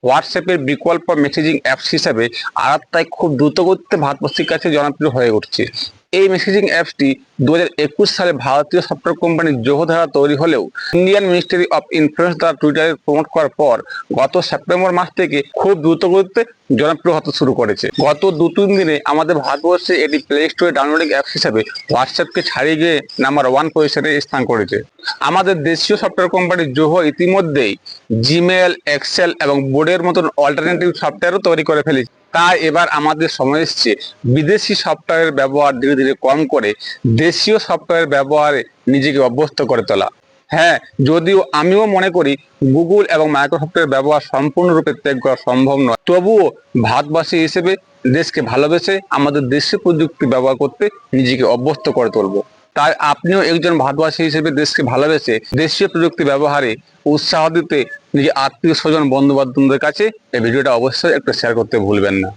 হোয়াটসঅ্যাপের বিকল্প messaging apps হিসাবে আরাত্তাই খুব দ্রুতগতিতে ভারতবাসীর কাছে জনপ্রিয় হয়ে উঠছে। এই মেসেজিং অ্যাপসটি 2021 সালে ভারতীয় সফটওয়্যার কোম্পানি জোহো দ্বারা তৈরি হলেও ইন্ডিয়ান মিনিস্ট্রি অফ ইনফ্লুয়েন্স দ্বারা টুইটারে প্রমোট করার পর গত সেপ্টেম্বর মাস থেকে খুব দ্রুতগতিতে জনপ্রিয় হতে শুরু করেছে। গত 2-3 দিনে আমাদের ভারতবর্ষে এটি প্লে স্টোরে ডাউনলোডিং অ্যাপস হিসেবে হোয়াটসঅ্যাপকে ছাড়িয়ে গিয়ে নাম্বার 1 পজিশনে স্থান করেছে। আমাদের দেশীয় সফটওয়্যার কোম্পানি জোহো ইতিমধ্যেই জিমেল, এক্সেল এবং বোর্ডের মতন অল্টারনেটিভ সফটওয়্যারও তৈরি করে ফেলেছে। তাই এবার আমাদের সময় এসছে বিদেশি সফটওয়্যারের ব্যবহার ধীরে ধীরে কম করে দেশীয় সফটওয়্যার ব্যবহারে নিজেকে অভ্যস্ত করে তোলা। হ্যাঁ, যদিও আমিও মনে করি গুগল এবং মাইক্রোসফটের ব্যবহার সম্পূর্ণরূপে ত্যাগ করা সম্ভব নয়, তবুও ভারতবাসী হিসেবে দেশকে ভালোবেসে আমাদের দেশীয় প্রযুক্তি ব্যবহার করতে নিজেকে অভ্যস্ত করে তুলবো। তাই আপনিও একজন ভারতবাসী হিসেবে দেশকে ভালোবেসে দেশীয় প্রযুক্তি ব্যবহারে উৎসাহ দিতে নিজের আত্মীয় স্বজন বন্ধু বান্ধবদের কাছে এই ভিডিওটা অবশ্যই একটু শেয়ার করতে ভুলবেন না।